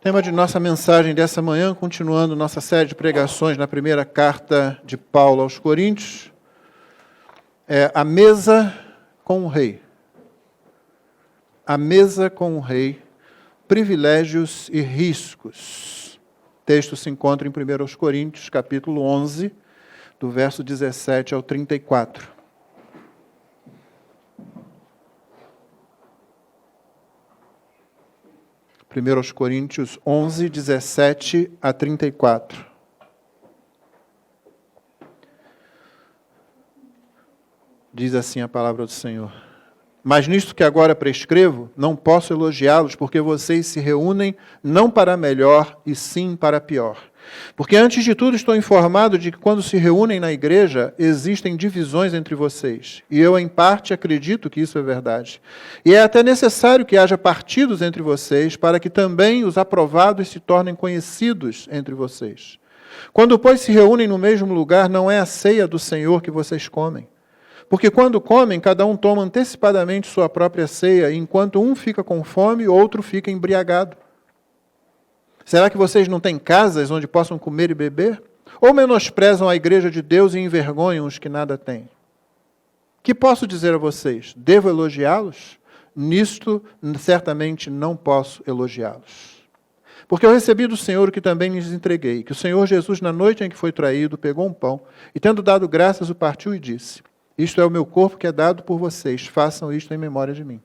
Tema de nossa mensagem dessa manhã, continuando nossa série de pregações na primeira carta de Paulo aos Coríntios, é a mesa com o rei. A mesa com o rei, privilégios e riscos. O texto se encontra em 1 Coríntios, capítulo 11, do verso 17 ao 34. 1 Coríntios 11, 17 a 34. Diz assim a palavra do Senhor. Mas nisto que agora prescrevo, não posso elogiá-los, porque vocês se reúnem não para melhor, e sim para pior. Porque antes de tudo estou informado de que quando se reúnem na igreja, existem divisões entre vocês. E eu, em parte, acredito que isso é verdade. E é até necessário que haja partidos entre vocês, para que também os aprovados se tornem conhecidos entre vocês. Quando, pois, se reúnem no mesmo lugar, não é a ceia do Senhor que vocês comem. Porque quando comem, cada um toma antecipadamente sua própria ceia, e enquanto um fica com fome, outro fica embriagado. Será que vocês não têm casas onde possam comer e beber? Ou menosprezam a igreja de Deus e envergonham os que nada têm? Que posso dizer a vocês? Devo elogiá-los? Nisto, certamente não posso elogiá-los. Porque eu recebi do Senhor o que também lhes entreguei, que o Senhor Jesus, na noite em que foi traído, pegou um pão, e tendo dado graças, o partiu e disse: isto é o meu corpo que é dado por vocês, façam isto em memória de mim.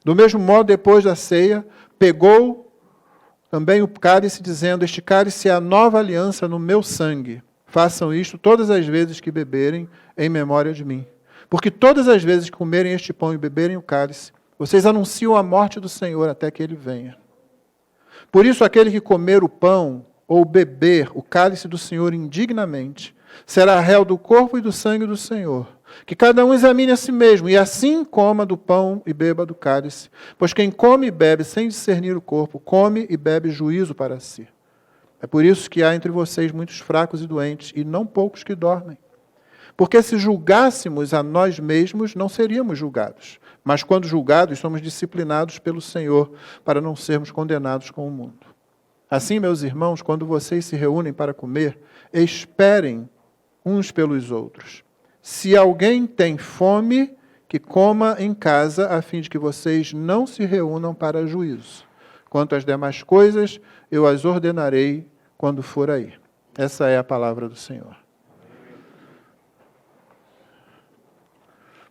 Do mesmo modo, depois da ceia, pegou também o cálice, dizendo: este cálice é a nova aliança no meu sangue. Façam isto todas as vezes que beberem, em memória de mim. Porque todas as vezes que comerem este pão e beberem o cálice, vocês anunciam a morte do Senhor até que ele venha. Por isso, aquele que comer o pão ou beber o cálice do Senhor indignamente, será réu do corpo e do sangue do Senhor. Que cada um examine a si mesmo, e assim coma do pão e beba do cálice. Pois quem come e bebe sem discernir o corpo, come e bebe juízo para si. É por isso que há entre vocês muitos fracos e doentes, e não poucos que dormem. Porque se julgássemos a nós mesmos, não seríamos julgados. Mas quando julgados, somos disciplinados pelo Senhor, para não sermos condenados com o mundo. Assim, meus irmãos, quando vocês se reúnem para comer, esperem uns pelos outros. Se alguém tem fome, que coma em casa, a fim de que vocês não se reúnam para juízo. Quanto às demais coisas, eu as ordenarei quando for aí. Essa é a palavra do Senhor.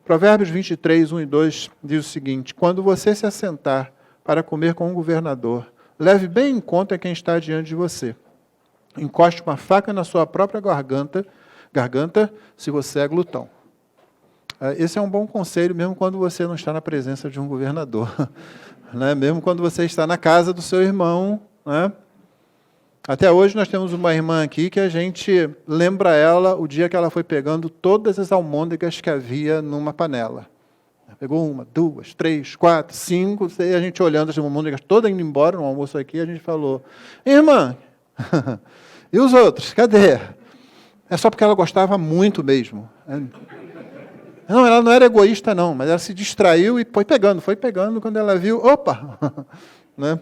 Provérbios 23, 1 e 2 diz o seguinte: quando você se assentar para comer com um governador, leve bem em conta quem está diante de você. Encoste uma faca na sua própria garganta, se você é glutão. Esse é um bom conselho, mesmo quando você não está na presença de um governador. Né? Mesmo quando você está na casa do seu irmão. Né? Até hoje nós temos uma irmã aqui que a gente lembra ela o dia que ela foi pegando todas as almôndegas que havia numa panela. Pegou 1, 2, 3, 4, 5, e a gente olhando as almôndegas todas indo embora no almoço aqui, a gente falou: irmã, e os outros? Cadê? É só porque ela gostava muito mesmo. Não, ela não era egoísta não, mas ela se distraiu e foi pegando, quando ela viu, opa! Né?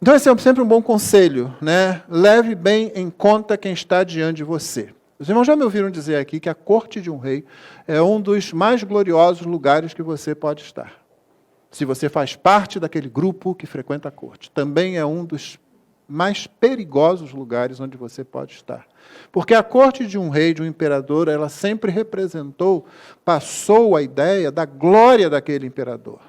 Então esse é sempre um bom conselho, né? Leve bem em conta quem está diante de você. Os irmãos já me ouviram dizer aqui que a corte de um rei é um dos mais gloriosos lugares que você pode estar. Se você faz parte daquele grupo que frequenta a corte. Também é um dos mais perigosos lugares onde você pode estar. Porque a corte de um rei, de um imperador, ela sempre passou a ideia da glória daquele imperador.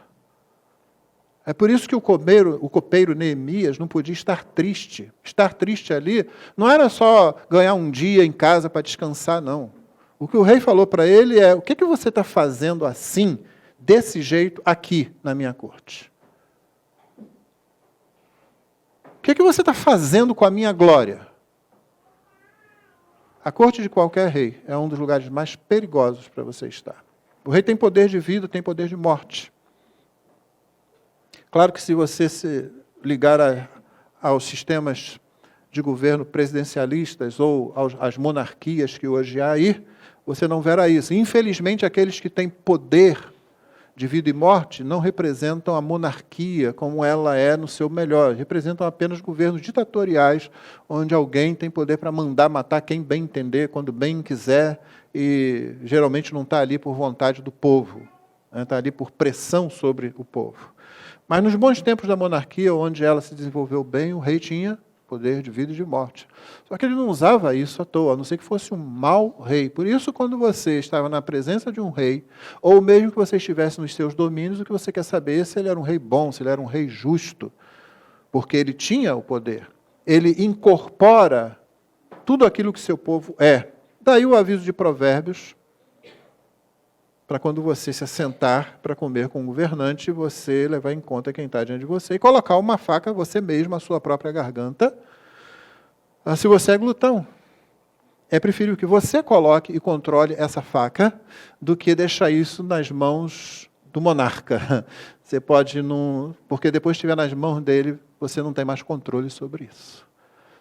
É por isso que o copeiro Neemias não podia estar triste. Estar triste ali não era só ganhar um dia em casa para descansar, não. O que o rei falou para ele é: o que você está fazendo assim, desse jeito, aqui na minha corte? O que você está fazendo com a minha glória? A corte de qualquer rei é um dos lugares mais perigosos para você estar. O rei tem poder de vida, tem poder de morte. Claro que se você se ligar aos sistemas de governo presidencialistas ou às monarquias que hoje há aí, você não verá isso. Infelizmente, aqueles que têm poder de vida e morte não representam a monarquia como ela é no seu melhor. Representam apenas governos ditatoriais, onde alguém tem poder para mandar matar quem bem entender, quando bem quiser, e geralmente não está ali por vontade do povo, está ali por pressão sobre o povo. Mas nos bons tempos da monarquia, onde ela se desenvolveu bem, o rei tinha poder de vida e de morte. Só que ele não usava isso à toa, a não ser que fosse um mau rei. Por isso, quando você estava na presença de um rei, ou mesmo que você estivesse nos seus domínios, o que você quer saber é se ele era um rei bom, se ele era um rei justo, porque ele tinha o poder. Ele incorpora tudo aquilo que seu povo é. Daí o aviso de Provérbios, para quando você se assentar para comer com o governante, você levar em conta quem está diante de você e colocar uma faca, você mesmo, à sua própria garganta, se você é glutão. É preferível que você coloque e controle essa faca do que deixar isso nas mãos do monarca. Você pode não... Porque depois que estiver nas mãos dele, você não tem mais controle sobre isso.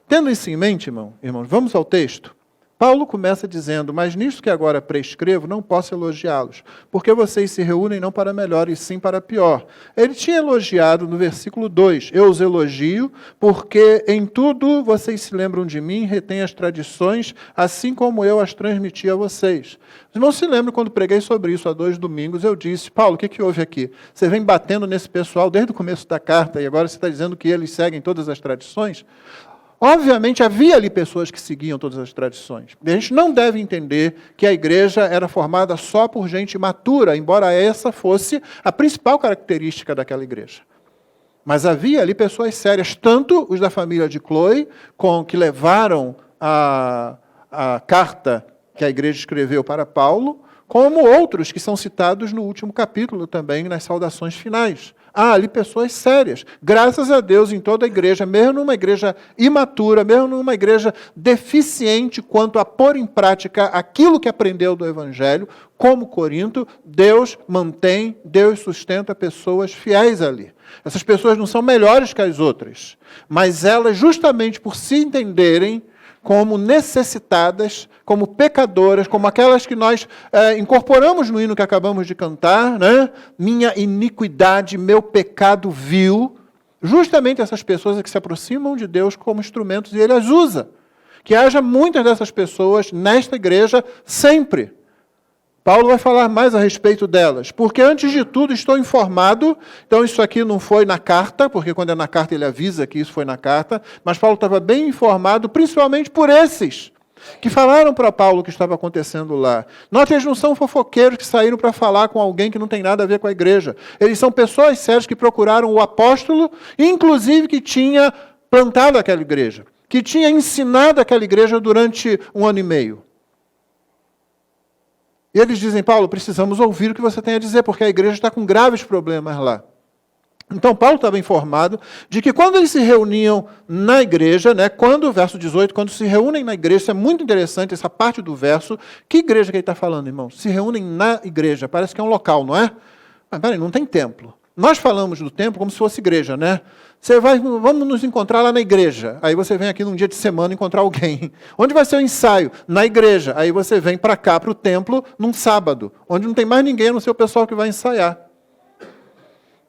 Tendo isso em mente, irmãos, vamos ao texto. Paulo começa dizendo, mas nisto que agora prescrevo, não posso elogiá-los, porque vocês se reúnem não para melhor, e sim para pior. Ele tinha elogiado no versículo 2, eu os elogio, porque em tudo vocês se lembram de mim, retêm as tradições, assim como eu as transmiti a vocês. Os irmãos se lembram quando preguei sobre isso há 2 domingos, eu disse, Paulo, o que houve aqui? Você vem batendo nesse pessoal desde o começo da carta, e agora você está dizendo que eles seguem todas as tradições? Obviamente, havia ali pessoas que seguiam todas as tradições. E a gente não deve entender que a igreja era formada só por gente matura, embora essa fosse a principal característica daquela igreja. Mas havia ali pessoas sérias, tanto os da família de Chloe, que levaram a carta que a igreja escreveu para Paulo, como outros que são citados no último capítulo também, nas saudações finais. Há ali pessoas sérias. Graças a Deus, em toda a igreja, mesmo numa igreja imatura, mesmo numa igreja deficiente quanto a pôr em prática aquilo que aprendeu do Evangelho, como Corinto, Deus mantém, Deus sustenta pessoas fiéis ali. Essas pessoas não são melhores que as outras, mas elas, justamente por se entenderem como necessitadas, como pecadoras, como aquelas que nós incorporamos no hino que acabamos de cantar, né? Minha iniquidade, meu pecado vil. Justamente essas pessoas que se aproximam de Deus como instrumentos e Ele as usa. Que haja muitas dessas pessoas nesta igreja sempre. Paulo vai falar mais a respeito delas, porque antes de tudo estou informado, então isso aqui não foi na carta, porque quando é na carta ele avisa que isso foi na carta, mas Paulo estava bem informado, principalmente por esses, que falaram para Paulo o que estava acontecendo lá. Note, eles não são fofoqueiros que saíram para falar com alguém que não tem nada a ver com a igreja. Eles são pessoas sérias que procuraram o apóstolo, inclusive que tinha plantado aquela igreja, que tinha ensinado aquela igreja durante 1 ano e meio. E eles dizem, Paulo, precisamos ouvir o que você tem a dizer, porque a igreja está com graves problemas lá. Então, Paulo estava informado de que quando eles se reuniam na igreja, né, verso 18, quando se reúnem na igreja, isso é muito interessante, essa parte do verso, que igreja que ele está falando, irmão? Se reúnem na igreja, parece que é um local, não é? Mas peraí, não tem templo. Nós falamos do templo como se fosse igreja, né? Vamos nos encontrar lá na igreja. Aí você vem aqui num dia de semana encontrar alguém. Onde vai ser o ensaio? Na igreja. Aí você vem para cá, para o templo, num sábado, onde não tem mais ninguém, a não ser o pessoal que vai ensaiar.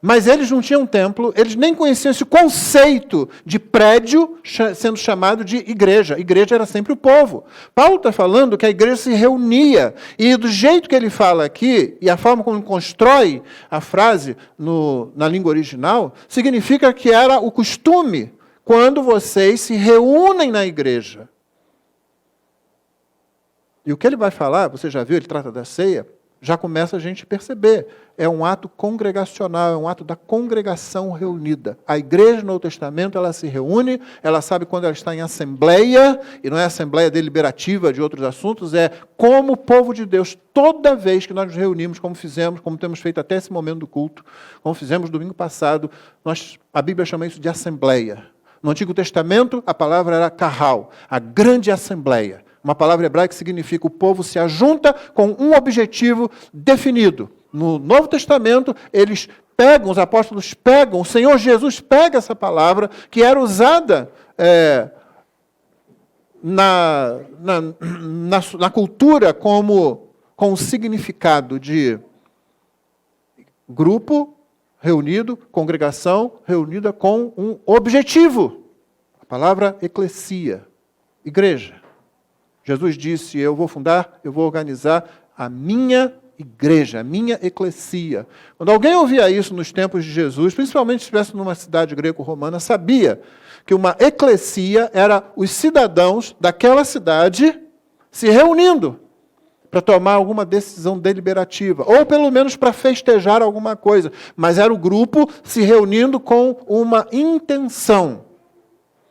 Mas eles não tinham templo, eles nem conheciam esse conceito de prédio sendo chamado de igreja. Igreja era sempre o povo. Paulo está falando que a igreja se reunia. E do jeito que ele fala aqui, e a forma como ele constrói a frase na língua original, significa que era o costume quando vocês se reúnem na igreja. E o que ele vai falar, você já viu, ele trata da ceia, já começa a gente perceber. É um ato congregacional, é um ato da congregação reunida. A igreja no Novo Testamento, ela se reúne, ela sabe quando ela está em assembleia, e não é assembleia deliberativa de outros assuntos, é como o povo de Deus, toda vez que nós nos reunimos, como fizemos, como temos feito até esse momento do culto, como fizemos domingo passado, a Bíblia chama isso de assembleia. No Antigo Testamento, a palavra era kahal, a grande assembleia. Uma palavra hebraica que significa o povo se ajunta com um objetivo definido. No Novo Testamento, os apóstolos pegam, o Senhor Jesus pega essa palavra que era usada na cultura com o significado de Grupo reunido, congregação reunida com um objetivo. A palavra eclesia, igreja. Jesus disse, eu vou organizar a minha igreja, a minha eclesia. Quando alguém ouvia isso nos tempos de Jesus, principalmente se estivesse numa cidade greco-romana, sabia que uma eclesia era os cidadãos daquela cidade se reunindo para tomar alguma decisão deliberativa, ou pelo menos para festejar alguma coisa. Mas era o grupo se reunindo com uma intenção.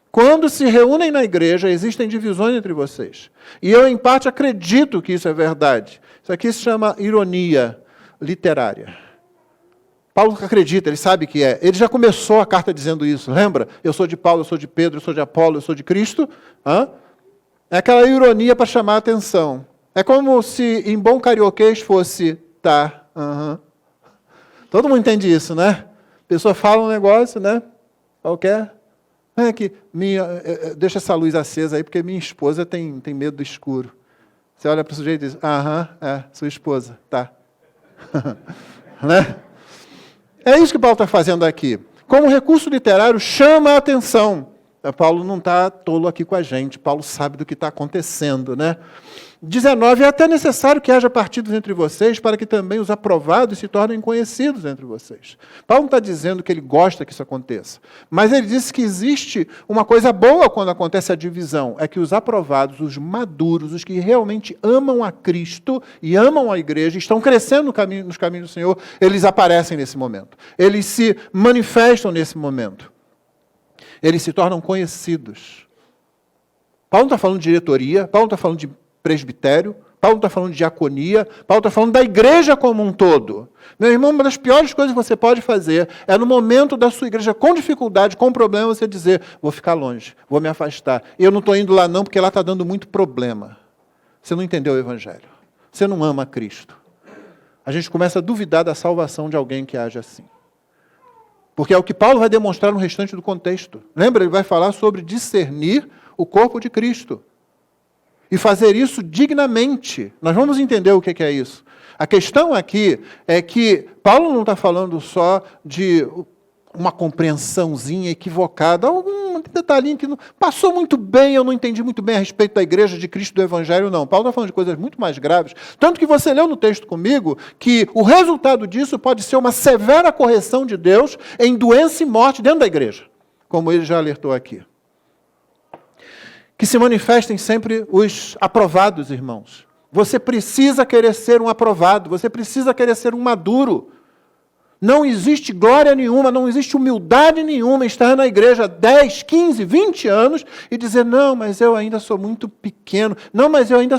Quando se reúnem na igreja, existem divisões entre vocês. E eu, em parte, acredito que isso é verdade. Isso aqui se chama ironia literária. Paulo acredita, ele sabe que é. Ele já começou a carta dizendo isso, lembra? Eu sou de Paulo, eu sou de Pedro, eu sou de Apolo, eu sou de Cristo. É aquela ironia para chamar a atenção. É como se, em bom carioquês, fosse, tá, Todo mundo entende isso, né? A pessoa fala um negócio, né? Qualquer. Deixa essa luz acesa aí, porque minha esposa tem medo do escuro. Você olha para o sujeito e diz, sua esposa, tá. Né? É isso que Paulo está fazendo aqui. Como recurso literário, chama a atenção. Paulo não está tolo aqui com a gente. Paulo sabe do que está acontecendo, né? 19, é até necessário que haja partidos entre vocês para que também os aprovados se tornem conhecidos entre vocês. Paulo não está dizendo que ele gosta que isso aconteça, mas ele disse que existe uma coisa boa quando acontece a divisão, é que os aprovados, os maduros, os que realmente amam a Cristo e amam a igreja, estão crescendo nos caminhos do Senhor, eles aparecem nesse momento. Eles se manifestam nesse momento. Eles se tornam conhecidos. Paulo não está falando de diretoria, Paulo não está falando de presbitério, Paulo está falando de diaconia, Paulo está falando da igreja como um todo. Meu irmão, uma das piores coisas que você pode fazer é no momento da sua igreja com dificuldade, com problema, você dizer, vou ficar longe, vou me afastar. Eu não estou indo lá não, porque lá está dando muito problema. Você não entendeu o Evangelho. Você não ama Cristo. A gente começa a duvidar da salvação de alguém que age assim. Porque é o que Paulo vai demonstrar no restante do contexto. Lembra? Ele vai falar sobre discernir o corpo de Cristo. E fazer isso dignamente. Nós vamos entender o que é isso. A questão aqui é que Paulo não está falando só de uma compreensãozinha equivocada, algum detalhinho que não passou muito bem, eu não entendi muito bem a respeito da igreja de Cristo, do Evangelho, não. Paulo está falando de coisas muito mais graves. Tanto que você leu no texto comigo que o resultado disso pode ser uma severa correção de Deus em doença e morte dentro da igreja, como ele já alertou aqui. Que se manifestem sempre os aprovados, irmãos. Você precisa querer ser um aprovado, você precisa querer ser um maduro. Não existe glória nenhuma, não existe humildade nenhuma em estar na igreja 10, 15, 20 anos e dizer, não, mas eu ainda sou muito pequeno, não, mas eu ainda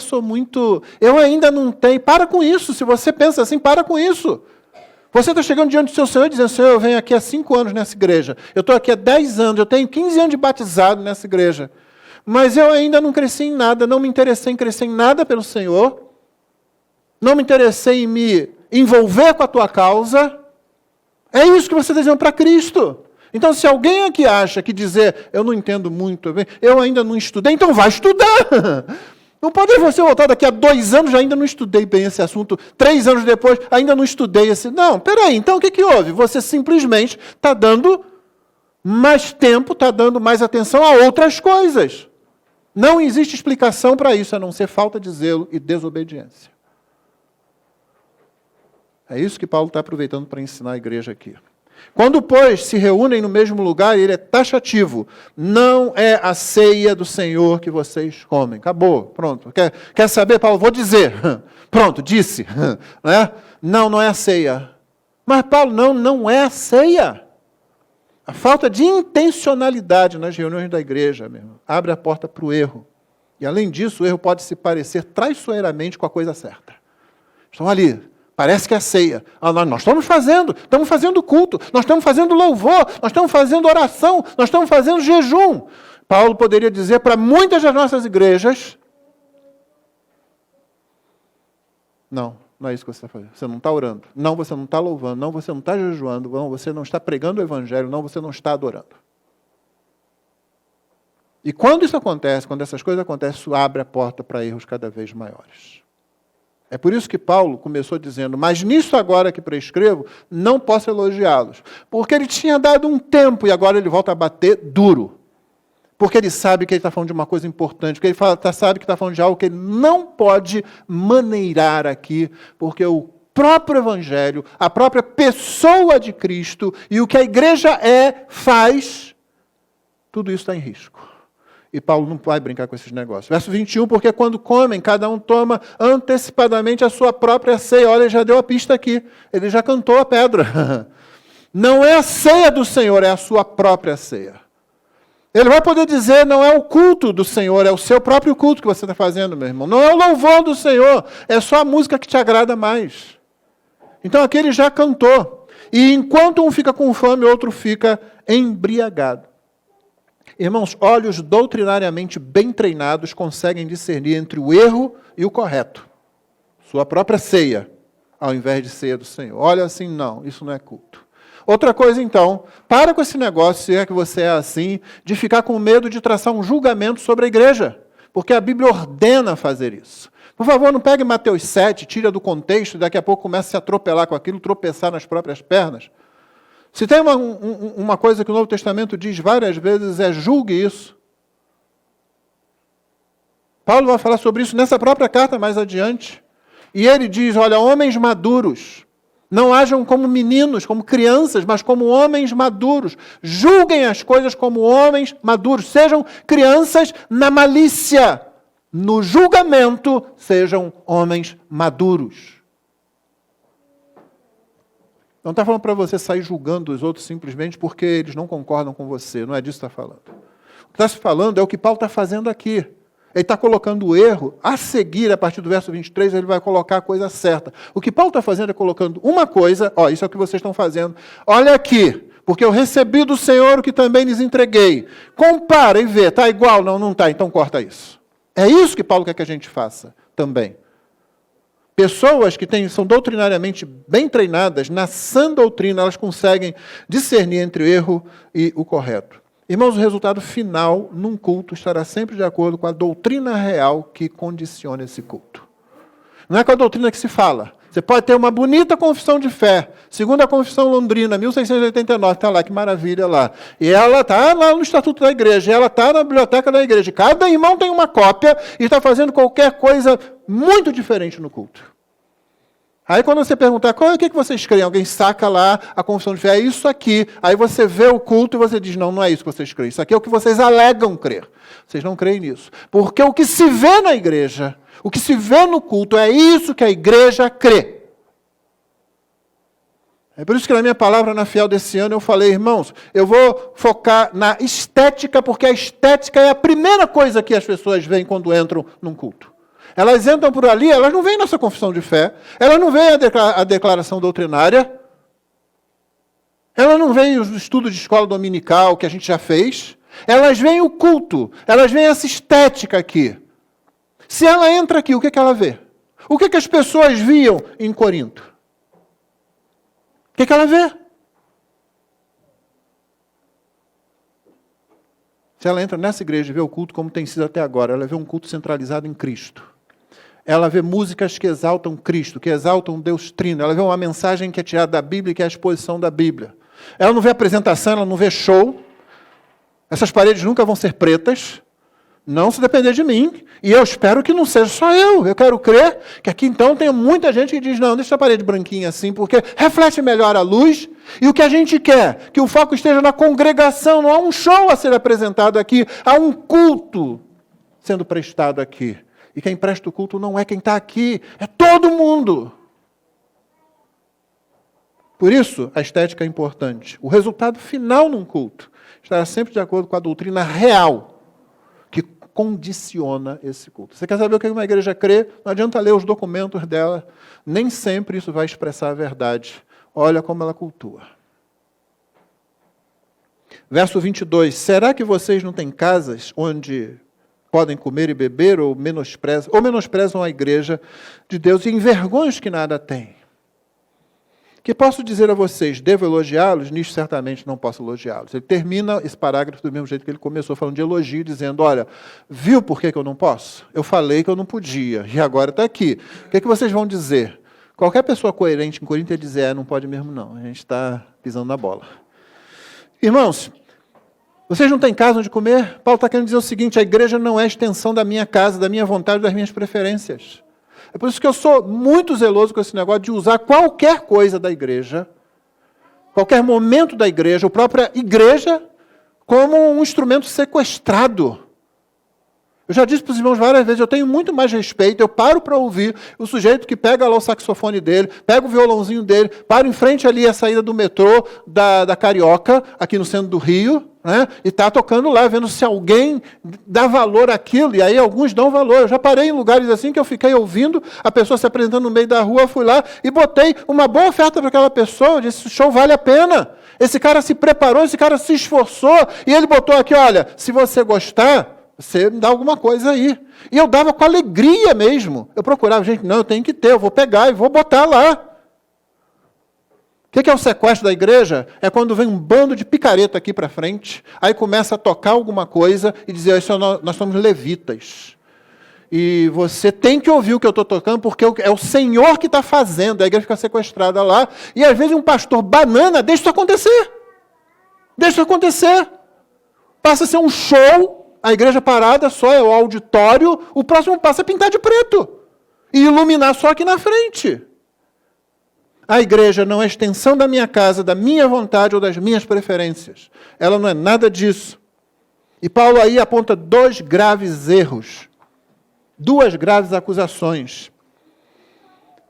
não tenho. Para com isso, se você pensa assim, para com isso. Você está chegando diante do seu Senhor e dizendo, Senhor, eu venho aqui há 5 anos nessa igreja, eu estou aqui há 10 anos, eu tenho 15 anos de batizado nessa igreja. Mas eu ainda não cresci em nada, não me interessei em crescer em nada pelo Senhor, não me interessei em me envolver com a tua causa. É isso que você está dizendo para Cristo. Então, se alguém aqui acha que dizer, eu não entendo muito bem, eu ainda não estudei, então vai estudar. Não pode você voltar daqui a 2 anos, ainda não estudei bem esse assunto, 3 anos depois, ainda não estudei esse... Não, peraí, então o que houve? Você simplesmente está dando mais tempo, está dando mais atenção a outras coisas. Não existe explicação para isso, a não ser falta de zelo e desobediência. É isso que Paulo está aproveitando para ensinar a igreja aqui. Quando, pois, se reúnem no mesmo lugar, ele é taxativo. Não é a ceia do Senhor que vocês comem. Acabou, pronto. Quer saber, Paulo? Vou dizer. Pronto, disse. Né? Não é a ceia. Mas, Paulo, não é a ceia. A falta de intencionalidade nas reuniões da igreja, meu irmão, abre a porta para o erro. E, além disso, o erro pode se parecer traiçoeiramente com a coisa certa. Estão ali, parece que é ceia. Nós estamos fazendo culto, nós estamos fazendo louvor, nós estamos fazendo oração, nós estamos fazendo jejum. Paulo poderia dizer para muitas das nossas igrejas, não é isso que você está fazendo. Você não está orando. Não, você não está louvando. Não, você não está jejuando. Não, você não está pregando o Evangelho. Não, você não está adorando. E quando isso acontece, quando essas coisas acontecem, isso abre a porta para erros cada vez maiores. É por isso que Paulo começou dizendo, mas nisso agora que prescrevo, não posso elogiá-los. Porque ele tinha dado um tempo e agora ele volta a bater duro. Porque ele sabe que ele está falando de uma coisa importante, porque ele sabe que está falando de algo que ele não pode maneirar aqui, porque o próprio Evangelho, a própria pessoa de Cristo e o que a igreja faz, tudo isso está em risco. E Paulo não vai brincar com esses negócios. Verso 21, porque quando comem, cada um toma antecipadamente a sua própria ceia. Olha, ele já deu a pista aqui. Ele já cantou a pedra. Não é a ceia do Senhor, é a sua própria ceia. Ele vai poder dizer, não é o culto do Senhor, é o seu próprio culto que você está fazendo, meu irmão. Não é o louvor do Senhor, é só a música que te agrada mais. Então aqui ele já cantou. E enquanto um fica com fome, o outro fica embriagado. Irmãos, olhos doutrinariamente bem treinados conseguem discernir entre o erro e o correto. Sua própria ceia, ao invés de ceia do Senhor. Olha assim, não, isso não é culto. Outra coisa então, para com esse negócio, se é que você é assim, de ficar com medo de traçar um julgamento sobre a igreja. Porque a Bíblia ordena fazer isso. Por favor, não pegue Mateus 7, tira do contexto e daqui a pouco comece a se atropelar com aquilo, tropeçar nas próprias pernas. Se tem uma coisa que o Novo Testamento diz várias vezes, é julgue isso. Paulo vai falar sobre isso nessa própria carta mais adiante. E ele diz, olha, homens maduros, não hajam como meninos, como crianças, mas como homens maduros. Julguem as coisas como homens maduros. Sejam crianças na malícia. No julgamento, sejam homens maduros. Não está falando para você sair julgando os outros simplesmente porque eles não concordam com você. Não é disso que está falando. O que está se falando é o que Paulo está fazendo aqui. Ele está colocando o erro. A seguir, a partir do verso 23, ele vai colocar a coisa certa. O que Paulo está fazendo é colocando uma coisa. Ó, isso é o que vocês estão fazendo. Olha aqui. Porque eu recebi do Senhor o que também lhes entreguei. Compara e vê. Está igual? Não, não está. Então corta isso. É isso que Paulo quer que a gente faça também. Pessoas que são doutrinariamente bem treinadas, na sã doutrina, elas conseguem discernir entre o erro e o correto. Irmãos, o resultado final num culto estará sempre de acordo com a doutrina real que condiciona esse culto. Não é com a doutrina que se fala. Você pode ter uma bonita confissão de fé, segundo a Confissão Londrina, 1689, está lá, que maravilha lá. E ela está lá no Estatuto da Igreja, e ela está na biblioteca da igreja. Cada irmão tem uma cópia e está fazendo qualquer coisa muito diferente no culto. Aí quando você perguntar, o que vocês creem? Alguém saca lá a confissão de fé, é isso aqui. Aí você vê o culto e você diz, não, não é isso que vocês creem. Isso aqui é o que vocês alegam crer. Vocês não creem nisso. Porque o que se vê na igreja, o que se vê no culto, é isso que a igreja crê. É por isso que na minha palavra na Fiel desse ano eu falei, irmãos, eu vou focar na estética, porque a estética é a primeira coisa que as pessoas veem quando entram num culto. Elas entram por ali, elas não veem nossa confissão de fé, elas não veem a declaração doutrinária, elas não veem os estudos de escola dominical que a gente já fez, elas veem o culto, elas veem essa estética aqui. Se ela entra aqui, o que ela vê? O que as pessoas viam em Corinto? O que ela vê? Se ela entra nessa igreja e vê o culto como tem sido até agora, ela vê um culto centralizado em Cristo. Ela vê músicas que exaltam Cristo, que exaltam Deus Trino. Ela vê uma mensagem que é tirada da Bíblia e que é a exposição da Bíblia. Ela não vê apresentação, ela não vê show. Essas paredes nunca vão ser pretas. Não se depender de mim. E eu espero que não seja só eu. Eu quero crer que aqui então tem muita gente que diz, não, deixa a parede branquinha assim, porque reflete melhor a luz. E o que a gente quer? Que o foco esteja na congregação. Não há um show a ser apresentado aqui. Há um culto sendo prestado aqui. E quem presta o culto não é quem está aqui, é todo mundo. Por isso, a estética é importante. O resultado final num culto estará sempre de acordo com a doutrina real que condiciona esse culto. Você quer saber o que uma igreja crê? Não adianta ler os documentos dela. Nem sempre isso vai expressar a verdade. Olha como ela cultua. Verso 22. Será que vocês não têm casas onde podem comer e beber, ou menosprezam a igreja de Deus e envergonham os que nada têm? Que posso dizer a vocês, devo elogiá-los? Nisso certamente não posso elogiá-los. Ele termina esse parágrafo do mesmo jeito que ele começou, falando de elogio, dizendo, olha, viu por que eu não posso? Eu falei que eu não podia, e agora está aqui. O que vocês vão dizer? Qualquer pessoa coerente em Corinto ia dizer, não pode mesmo não, a gente está pisando na bola. Irmãos, vocês não têm casa onde comer? Paulo está querendo dizer o seguinte, a igreja não é extensão da minha casa, da minha vontade, das minhas preferências. É por isso que eu sou muito zeloso com esse negócio de usar qualquer coisa da igreja, qualquer momento da igreja, ou própria igreja, como um instrumento sequestrado. Eu já disse para os irmãos várias vezes, eu tenho muito mais respeito, eu paro para ouvir o sujeito que pega lá o saxofone dele, pega o violãozinho dele, para em frente ali a saída do metrô da Carioca, aqui no centro do Rio, né, e está tocando lá, vendo se alguém dá valor àquilo, e aí alguns dão valor. Eu já parei em lugares assim que eu fiquei ouvindo a pessoa se apresentando no meio da rua, fui lá e botei uma boa oferta para aquela pessoa, eu disse, o show vale a pena. Esse cara se preparou, esse cara se esforçou, e ele botou aqui, olha, se você gostar, você me dá alguma coisa aí. E eu dava com alegria mesmo. Eu procurava, gente, não, eu tenho que ter, eu vou pegar e vou botar lá. O que é o sequestro da igreja? É quando vem um bando de picareta aqui para frente, aí começa a tocar alguma coisa e dizer, nós somos levitas. E você tem que ouvir o que eu estou tocando, porque é o Senhor que está fazendo. A igreja fica sequestrada lá. E às vezes um pastor banana deixa isso acontecer. Deixa isso acontecer. Passa a ser um show. A igreja parada só é o auditório, o próximo passo é pintar de preto e iluminar só aqui na frente. A igreja não é extensão da minha casa, da minha vontade ou das minhas preferências. Ela não é nada disso. E Paulo aí aponta dois graves erros, duas graves acusações.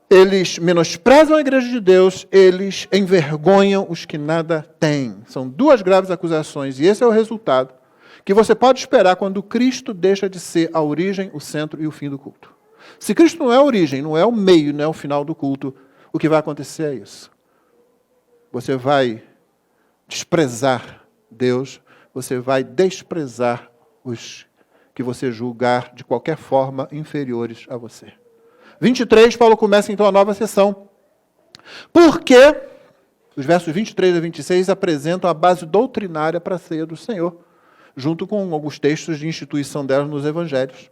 Eles menosprezam a igreja de Deus, eles envergonham os que nada têm. São duas graves acusações e esse é o resultado que você pode esperar quando Cristo deixa de ser a origem, o centro e o fim do culto. Se Cristo não é a origem, não é o meio, não é o final do culto, o que vai acontecer é isso. Você vai desprezar Deus, você vai desprezar os que você julgar de qualquer forma inferiores a você. 23, Paulo começa então a nova sessão. Porque os versos 23 a 26 apresentam a base doutrinária para a ceia do Senhor, junto com alguns textos de instituição delas nos evangelhos.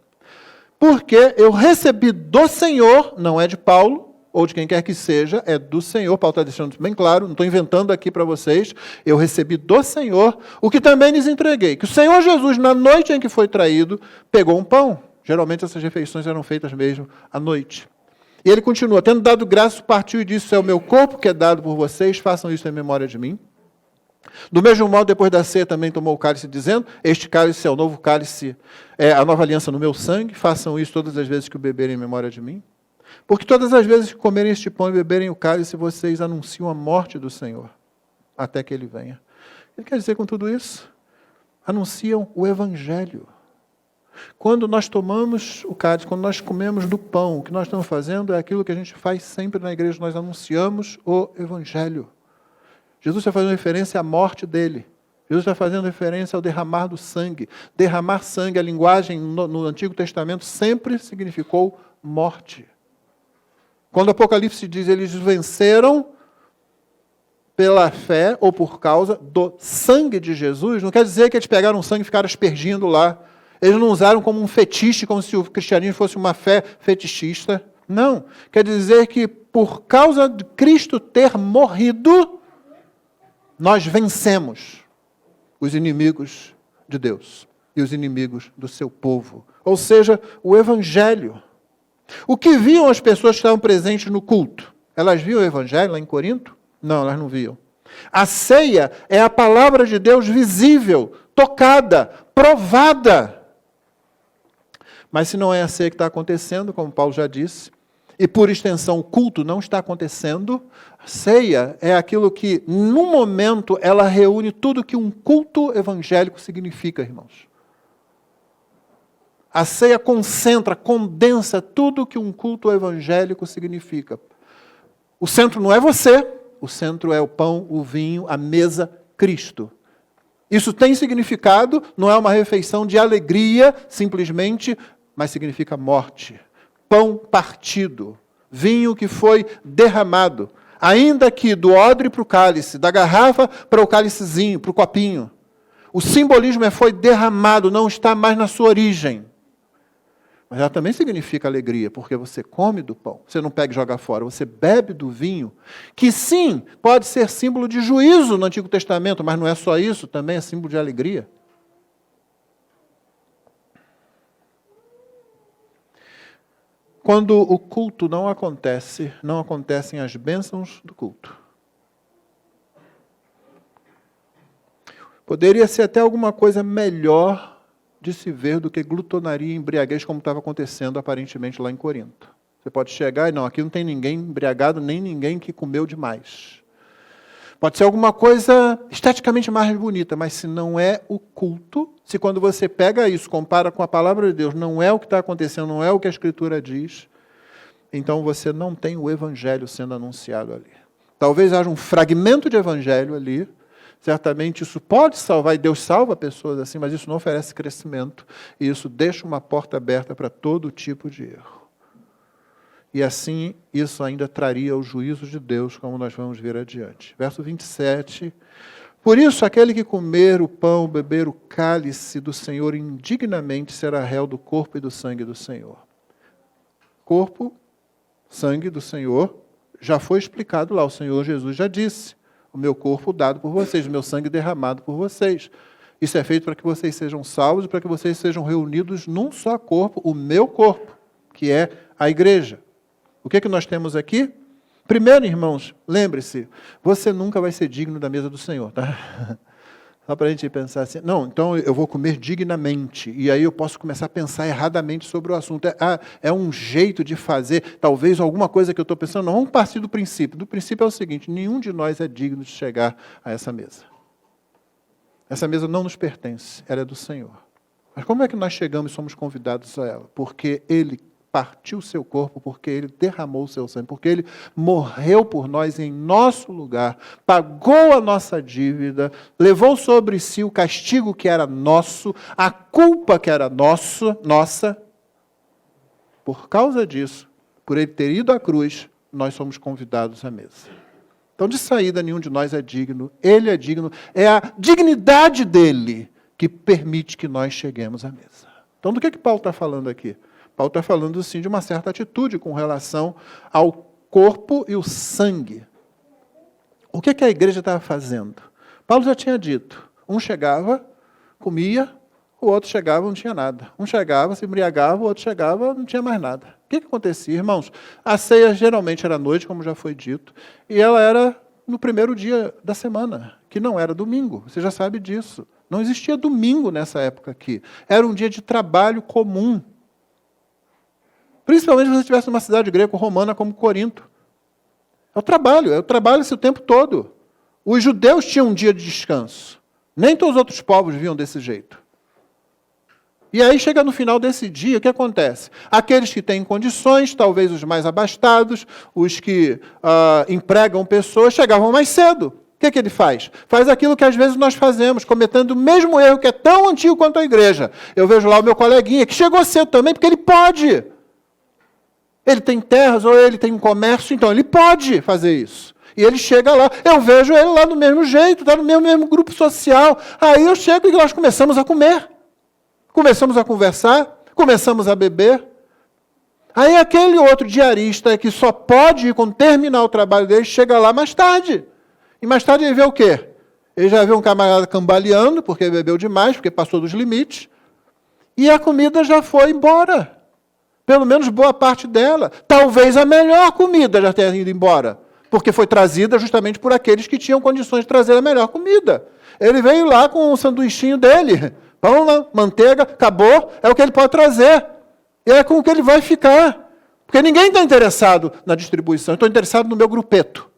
Porque eu recebi do Senhor, não é de Paulo, ou de quem quer que seja, é do Senhor. Paulo está deixando isso bem claro, não estou inventando aqui para vocês. Eu recebi do Senhor o que também lhes entreguei. Que o Senhor Jesus, na noite em que foi traído, pegou um pão. Geralmente essas refeições eram feitas mesmo à noite. E ele continua, tendo dado graça, partiu e disse, é o meu corpo que é dado por vocês, façam isso em memória de mim. Do mesmo modo, depois da ceia, também tomou o cálice, dizendo, este cálice é o novo cálice, é a nova aliança no meu sangue, façam isso todas as vezes que o beberem em memória de mim. Porque todas as vezes que comerem este pão e beberem o cálice, vocês anunciam a morte do Senhor, até que Ele venha. Ele quer dizer com tudo isso? Anunciam o Evangelho. Quando nós tomamos o cálice, quando nós comemos do pão, o que nós estamos fazendo é aquilo que a gente faz sempre na igreja, nós anunciamos o Evangelho. Jesus está fazendo referência à morte dele. Jesus está fazendo referência ao derramar do sangue. Derramar sangue, a linguagem no Antigo Testamento sempre significou morte. Quando o Apocalipse diz eles venceram pela fé ou por causa do sangue de Jesus, não quer dizer que eles pegaram o sangue e ficaram aspergindo lá. Eles não usaram como um fetiche, como se o cristianismo fosse uma fé fetichista. Não. Quer dizer que por causa de Cristo ter morrido, nós vencemos os inimigos de Deus e os inimigos do seu povo. Ou seja, o Evangelho. O que viam as pessoas que estavam presentes no culto? Elas viam o Evangelho lá em Corinto? Não, elas não viam. A ceia é a palavra de Deus visível, tocada, provada. Mas se não é a ceia que está acontecendo, como Paulo já disse, e por extensão o culto não está acontecendo, a ceia é aquilo que, no momento, ela reúne tudo que um culto evangélico significa, irmãos. A ceia concentra, condensa tudo que um culto evangélico significa. O centro não é você, o centro é o pão, o vinho, a mesa, Cristo. Isso tem significado, não é uma refeição de alegria, simplesmente, mas significa morte. Pão partido, vinho que foi derramado, Ainda que do odre para o cálice, da garrafa para o cálicezinho, para o copinho. O simbolismo foi derramado, não está mais na sua origem. Mas ela também significa alegria, porque você come do pão, você não pega e joga fora, você bebe do vinho, que sim, pode ser símbolo de juízo no Antigo Testamento, mas não é só isso, também é símbolo de alegria. Quando o culto não acontecem as bênçãos do culto. Poderia ser até alguma coisa melhor de se ver do que glutonaria e embriaguez, como estava acontecendo aparentemente lá em Corinto. Você pode chegar e não, aqui não tem ninguém embriagado, nem ninguém que comeu demais. Pode ser alguma coisa esteticamente mais bonita, mas se não é o culto, se quando você pega isso, compara com a palavra de Deus, não é o que está acontecendo, não é o que a Escritura diz, então você não tem o Evangelho sendo anunciado ali. Talvez haja um fragmento de Evangelho ali, certamente isso pode salvar, e Deus salva pessoas assim, mas isso não oferece crescimento, e isso deixa uma porta aberta para todo tipo de erro. E assim, isso ainda traria o juízo de Deus, como nós vamos ver adiante. Verso 27. Por isso, aquele que comer o pão, beber o cálice do Senhor indignamente será réu do corpo e do sangue do Senhor. Corpo, sangue do Senhor, já foi explicado lá. O Senhor Jesus já disse: o meu corpo dado por vocês, o meu sangue derramado por vocês. Isso é feito para que vocês sejam salvos, para que vocês sejam reunidos num só corpo, o meu corpo, que é a igreja. O que nós temos aqui? Primeiro, irmãos, lembre-se, você nunca vai ser digno da mesa do Senhor, tá? Só para a gente pensar assim, não, então eu vou comer dignamente, e aí eu posso começar a pensar erradamente sobre o assunto. É um jeito de fazer, talvez alguma coisa que eu estou pensando, não, vamos partir do princípio. Do princípio é o seguinte: nenhum de nós é digno de chegar a essa mesa. Essa mesa não nos pertence, ela é do Senhor. Mas como é que nós chegamos e somos convidados a ela? Porque Ele partiu o seu corpo, porque Ele derramou o seu sangue, porque Ele morreu por nós em nosso lugar, pagou a nossa dívida, levou sobre si o castigo que era nosso, a culpa que era nossa. Por causa disso, por Ele ter ido à cruz, nós somos convidados à mesa. Então, de saída, nenhum de nós é digno, Ele é digno, é a dignidade dEle que permite que nós cheguemos à mesa. Então, do que Paulo está falando aqui? Paulo está falando, sim, de uma certa atitude com relação ao corpo e o sangue. O que a igreja estava fazendo? Paulo já tinha dito, um chegava, comia, o outro chegava, não tinha nada. Um chegava, se embriagava, o outro chegava, não tinha mais nada. O que acontecia, irmãos? A ceia geralmente era à noite, como já foi dito, e ela era no primeiro dia da semana, que não era domingo, você já sabe disso. Não existia domingo nessa época aqui. Era um dia de trabalho comum. Principalmente se você estivesse numa cidade greco-romana como Corinto. É o trabalho-se o tempo todo. Os judeus tinham um dia de descanso. Nem todos os outros povos viviam desse jeito. E aí chega no final desse dia, o que acontece? Aqueles que têm condições, talvez os mais abastados, os que empregam pessoas, chegavam mais cedo. O que ele faz? Faz aquilo que às vezes nós fazemos, cometendo o mesmo erro que é tão antigo quanto a igreja. Eu vejo lá o meu coleguinha, que chegou cedo também, porque ele pode. Ele tem terras ou ele tem um comércio, então ele pode fazer isso. E ele chega lá, eu vejo ele lá do mesmo jeito, está no mesmo grupo social. Aí eu chego e nós começamos a comer. Começamos a conversar, começamos a beber. Aí aquele outro diarista que só pode ir quando terminar o trabalho dele, chega lá mais tarde. E mais tarde ele vê o quê? Ele já vê um camarada cambaleando, porque bebeu demais, porque passou dos limites. E a comida já foi embora. Pelo menos boa parte dela. Talvez a melhor comida já tenha ido embora. Porque foi trazida justamente por aqueles que tinham condições de trazer a melhor comida. Ele veio lá com o sanduichinho dele. Pão, manteiga, acabou. É o que ele pode trazer. E é com o que ele vai ficar. Porque ninguém está interessado na distribuição. Eu estou interessado no meu grupeto.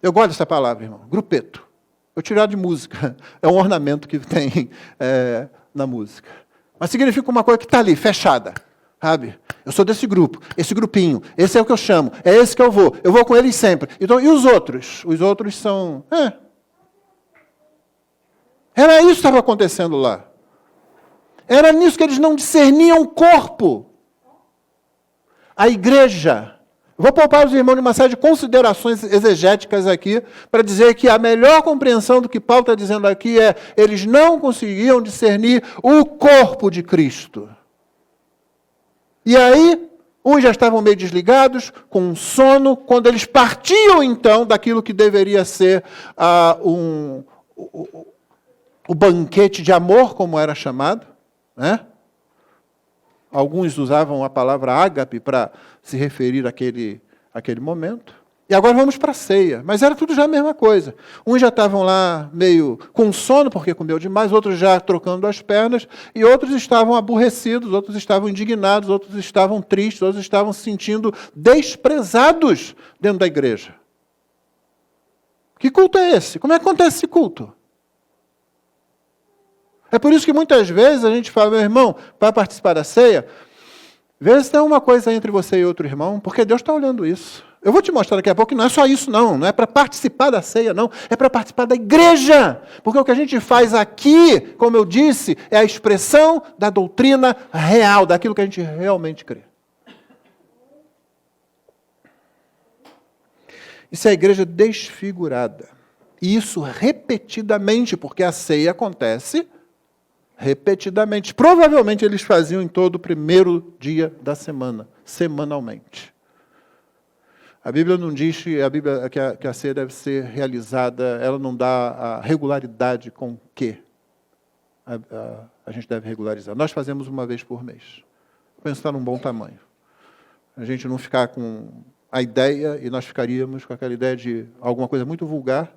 Eu gosto dessa palavra, irmão. Grupeto. Eu tirado de música. É um ornamento que tem na música. Mas significa uma coisa que está ali, fechada. Sabe? Eu sou desse grupo, esse grupinho, esse é o que eu chamo, é esse que eu vou com eles sempre. Então, e os outros? Os outros são... Era isso que estava acontecendo lá. Era nisso que eles não discerniam o corpo. A igreja Vou poupar os irmãos de uma série de considerações exegéticas aqui, para dizer que a melhor compreensão do que Paulo está dizendo aqui é: eles não conseguiam discernir o corpo de Cristo. E aí, uns já estavam meio desligados, com sono, quando eles partiam então daquilo que deveria ser o banquete de amor, como era chamado, né? Alguns usavam a palavra ágape para se referir àquele momento. E agora vamos para a ceia. Mas era tudo já a mesma coisa. Uns já estavam lá meio com sono, porque comeu demais, outros já trocando as pernas, e outros estavam aborrecidos, outros estavam indignados, outros estavam tristes, outros estavam se sentindo desprezados dentro da igreja. Que culto é esse? Como é que acontece esse culto? É por isso que muitas vezes a gente fala: meu irmão, para participar da ceia, vê se tem uma coisa entre você e outro irmão, porque Deus está olhando isso. Eu vou te mostrar daqui a pouco que não é só isso não é para participar da ceia não, é para participar da igreja, porque o que a gente faz aqui, como eu disse, é a expressão da doutrina real, daquilo que a gente realmente crê. Isso é a igreja desfigurada, e isso repetidamente, porque a ceia acontece repetidamente. Provavelmente eles faziam em todo o primeiro dia da semana, semanalmente. A Bíblia não diz que a ceia deve ser realizada, ela não dá a regularidade com que a gente deve regularizar. Nós fazemos uma vez por mês. Penso que está num bom tamanho. A gente não ficar com a ideia, e nós ficaríamos com aquela ideia de alguma coisa muito vulgar.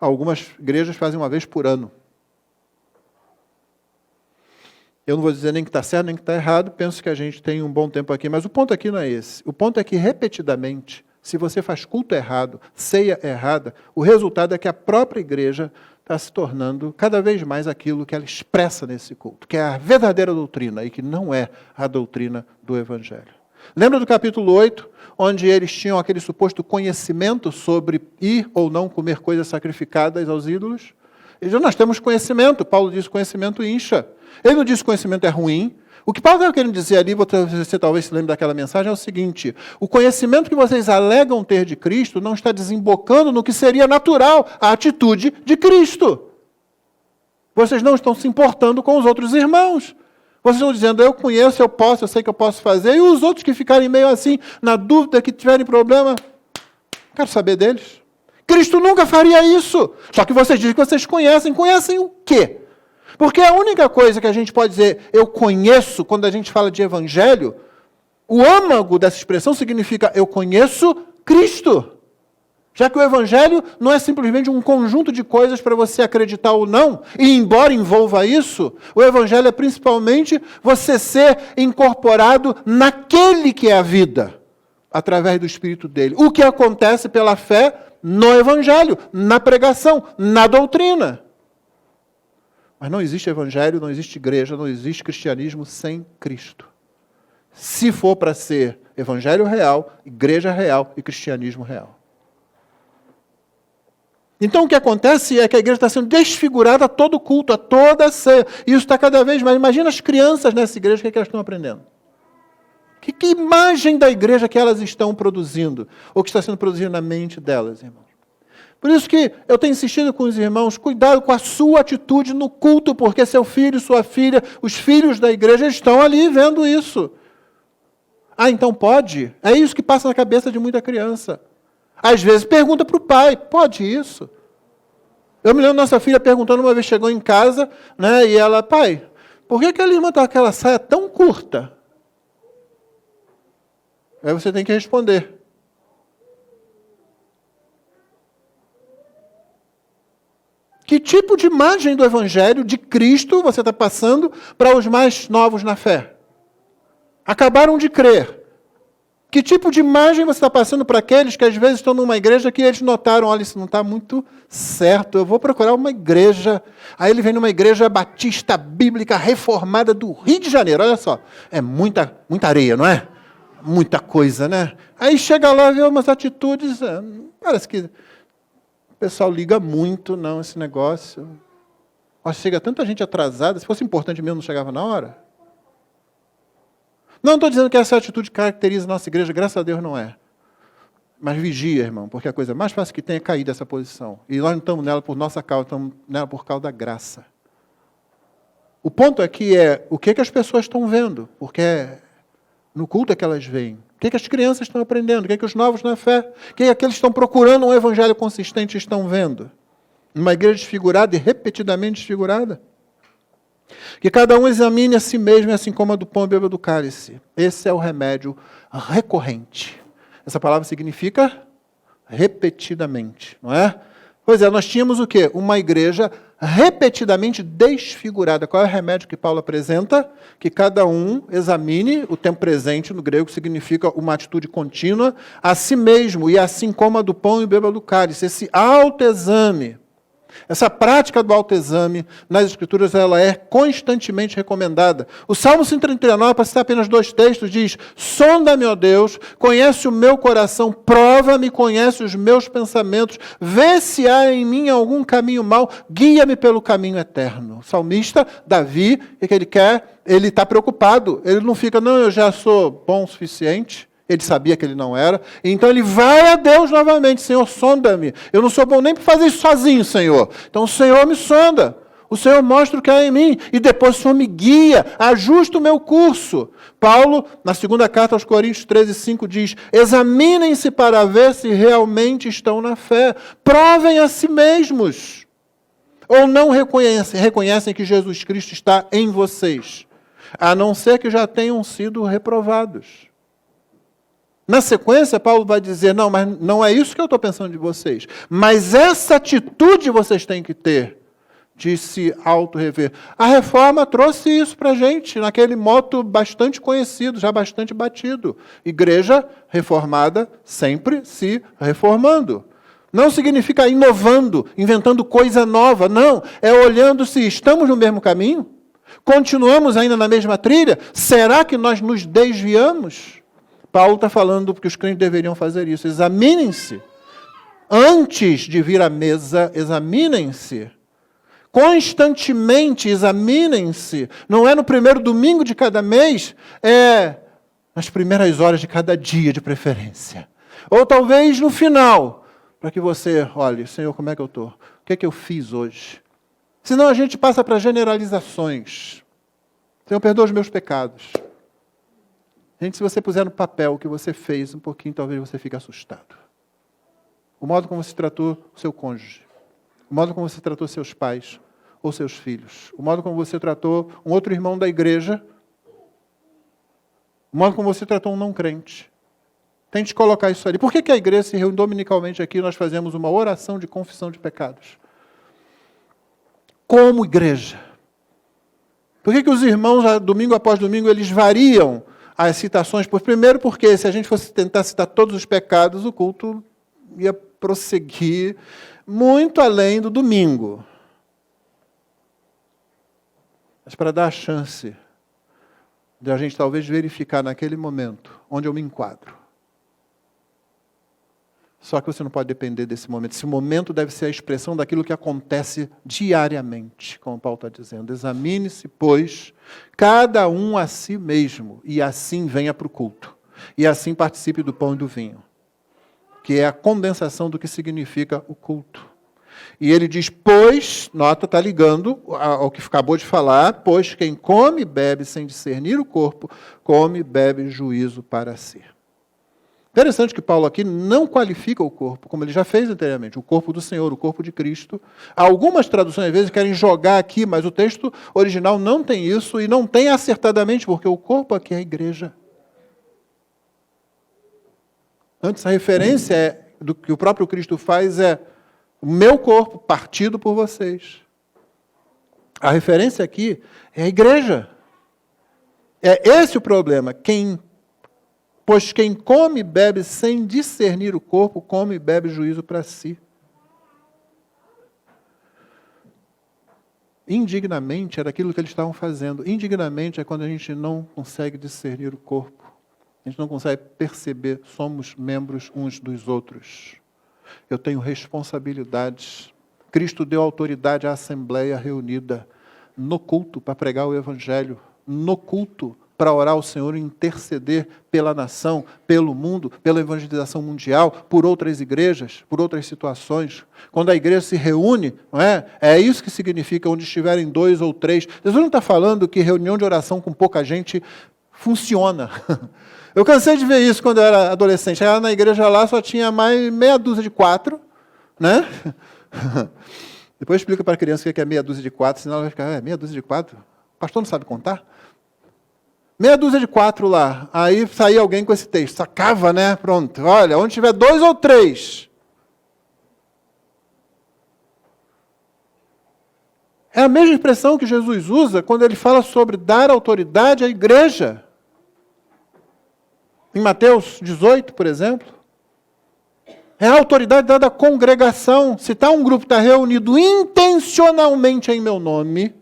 Algumas igrejas fazem uma vez por ano. Eu não vou dizer nem que está certo, nem que está errado, penso que a gente tem um bom tempo aqui, mas o ponto aqui não é esse. O ponto é que, repetidamente, se você faz culto errado, ceia errada, o resultado é que a própria igreja está se tornando cada vez mais aquilo que ela expressa nesse culto, que é a verdadeira doutrina e que não é a doutrina do Evangelho. Lembra do capítulo 8, onde eles tinham aquele suposto conhecimento sobre ir ou não comer coisas sacrificadas aos ídolos? Eles diziam: nós temos conhecimento. Paulo diz: conhecimento incha. Ele não diz que conhecimento é ruim. O que Paulo está querendo dizer ali, você talvez se lembre daquela mensagem, é o seguinte: o conhecimento que vocês alegam ter de Cristo não está desembocando no que seria natural, a atitude de Cristo. Vocês não estão se importando com os outros irmãos. Vocês estão dizendo: eu conheço, eu posso, eu sei que eu posso fazer. E os outros que ficarem meio assim, na dúvida, que tiverem problema, quero saber deles. Cristo nunca faria isso. Só que vocês dizem que vocês conhecem. Conhecem o quê? Porque a única coisa que a gente pode dizer eu conheço, quando a gente fala de evangelho, o âmago dessa expressão significa eu conheço Cristo. Já que o evangelho não é simplesmente um conjunto de coisas para você acreditar ou não, e embora envolva isso, o evangelho é principalmente você ser incorporado naquele que é a vida, através do Espírito dele. O que acontece pela fé no evangelho, na pregação, na doutrina. Mas não existe evangelho, não existe igreja, não existe cristianismo sem Cristo. Se for para ser evangelho real, igreja real e cristianismo real. Então o que acontece é que a igreja está sendo desfigurada a todo culto, a toda ceia. E isso está cada vez mais. Imagina as crianças nessa igreja, o que elas estão aprendendo? Que imagem da igreja que elas estão produzindo? Ou que está sendo produzida na mente delas, irmãos? Por isso que eu tenho insistido com os irmãos: cuidado com a sua atitude no culto, porque seu filho, sua filha, os filhos da igreja estão ali vendo isso. Ah, então pode? É isso que passa na cabeça de muita criança. Às vezes pergunta para o pai: pode isso? Eu me lembro da nossa filha perguntando, uma vez chegou em casa, né, e ela: pai, por que aquela irmã está com aquela saia tão curta? Aí você tem que responder: que tipo de imagem do Evangelho, de Cristo, você está passando para os mais novos na fé? Acabaram de crer. Que tipo de imagem você está passando para aqueles que às vezes estão numa igreja que eles notaram: olha, isso não está muito certo, eu vou procurar uma igreja. Aí ele vem numa igreja batista, bíblica, reformada do Rio de Janeiro. Olha só, é muita areia, não é? Muita coisa, né? Aí chega lá e vê umas atitudes, parece que o pessoal liga muito, não, esse negócio. Nossa, chega tanta gente atrasada, se fosse importante mesmo, não chegava na hora. Não estou dizendo que essa atitude caracteriza a nossa igreja, graças a Deus não é. Mas vigia, irmão, porque a coisa mais fácil que tem é cair dessa posição. E nós não estamos nela por nossa causa, estamos nela por causa da graça. O ponto aqui é o que as pessoas estão vendo, porque no culto é que elas veem. O que as crianças estão aprendendo, o que os novos na fé, o que aqueles que estão procurando um evangelho consistente estão vendo. Uma igreja desfigurada e repetidamente desfigurada. Que cada um examine a si mesmo, assim como a do pão e beba do cálice. Esse é o remédio recorrente. Essa palavra significa repetidamente, não é? Pois é, nós tínhamos o quê? Uma igreja repetidamente desfigurada. Qual é o remédio que Paulo apresenta? Que cada um examine, o tempo presente no grego significa uma atitude contínua, a si mesmo, e assim como a do pão e beba do cálice. Esse autoexame. Essa prática do autoexame nas Escrituras ela é constantemente recomendada. O Salmo 139, para citar apenas 2 textos, diz: sonda-me, ó Deus, conhece o meu coração, prova-me, conhece os meus pensamentos, vê se há em mim algum caminho mau, guia-me pelo caminho eterno. O salmista, Davi, o que ele quer? Ele está preocupado, ele não fica, não, eu já sou bom o suficiente. Ele sabia que ele não era. Então ele vai a Deus novamente. Senhor, sonda-me. Eu não sou bom nem para fazer isso sozinho, Senhor. Então o Senhor me sonda. O Senhor mostra o que há em mim. E depois o Senhor me guia. Ajusta o meu curso. Paulo, na segunda carta aos Coríntios 13:5, diz: examinem-se para ver se realmente estão na fé. Provem a si mesmos. Ou não reconhecem que Jesus Cristo está em vocês. A não ser que já tenham sido reprovados. Na sequência, Paulo vai dizer, não, mas não é isso que eu estou pensando de vocês. Mas essa atitude vocês têm que ter, de se auto-rever. A reforma trouxe isso para a gente, naquele moto bastante conhecido, já bastante batido. Igreja reformada, sempre se reformando. Não significa inovando, inventando coisa nova, não. É olhando se estamos no mesmo caminho, continuamos ainda na mesma trilha, será que nós nos desviamos? Paulo está falando que os crentes deveriam fazer isso. Examinem-se. Antes de vir à mesa, examinem-se. Constantemente examinem-se. Não é no primeiro domingo de cada mês, é nas primeiras horas de cada dia, de preferência. Ou talvez no final, para que você olhe, Senhor, como é que eu estou? O que é que eu fiz hoje? Senão a gente passa para generalizações. Senhor, perdoa os meus pecados. Gente, se você puser no papel o que você fez, um pouquinho, talvez você fique assustado. O modo como você tratou o seu cônjuge. O modo como você tratou seus pais ou seus filhos. O modo como você tratou um outro irmão da igreja. O modo como você tratou um não crente. Tente colocar isso ali. Por que a igreja se reúne dominicalmente aqui e nós fazemos uma oração de confissão de pecados? Como igreja. Por que os irmãos, domingo após domingo, eles variam as citações? Primeiro porque se a gente fosse tentar citar todos os pecados, o culto ia prosseguir muito além do domingo. Mas para dar a chance de a gente talvez verificar naquele momento onde eu me enquadro. Só que você não pode depender desse momento. Esse momento deve ser a expressão daquilo que acontece diariamente, como Paulo está dizendo. Examine-se, pois, cada um a si mesmo, e assim venha para o culto. E assim participe do pão e do vinho, que é a condensação do que significa o culto. E ele diz, pois, nota, está ligando ao que acabou de falar, pois quem come e bebe sem discernir o corpo, come e bebe juízo para si. Interessante que Paulo aqui não qualifica o corpo, como ele já fez anteriormente, o corpo do Senhor, o corpo de Cristo. Algumas traduções, às vezes, querem jogar aqui, mas o texto original não tem isso, e não tem acertadamente, porque o corpo aqui é a igreja. Antes, a referência do que o próprio Cristo faz é o meu corpo partido por vocês. A referência aqui é a igreja. É esse o problema. Pois quem come e bebe sem discernir o corpo, come e bebe juízo para si. Indignamente era aquilo que eles estavam fazendo. Indignamente é quando a gente não consegue discernir o corpo. A gente não consegue perceber, somos membros uns dos outros. Eu tenho responsabilidades. Cristo deu autoridade à assembleia reunida no culto para pregar o evangelho. No culto para orar ao Senhor e interceder pela nação, pelo mundo, pela evangelização mundial, por outras igrejas, por outras situações. Quando a igreja se reúne, não é? É isso que significa onde estiverem 2 ou 3. Jesus não está falando que reunião de oração com pouca gente funciona. Eu cansei de ver isso quando eu era adolescente. Chegava na igreja lá, só tinha mais meia dúzia de 4, né? Depois explica para a criança o que é meia dúzia de 4, senão ela vai ficar, meia dúzia de 4? O pastor não sabe contar? Meia dúzia de 4 lá. Aí saía alguém com esse texto. Sacava, né? Pronto. Olha, onde tiver 2 ou 3. É a mesma expressão que Jesus usa quando ele fala sobre dar autoridade à igreja. Em Mateus 18, por exemplo. É a autoridade dada à congregação. Se um grupo está reunido intencionalmente em meu nome,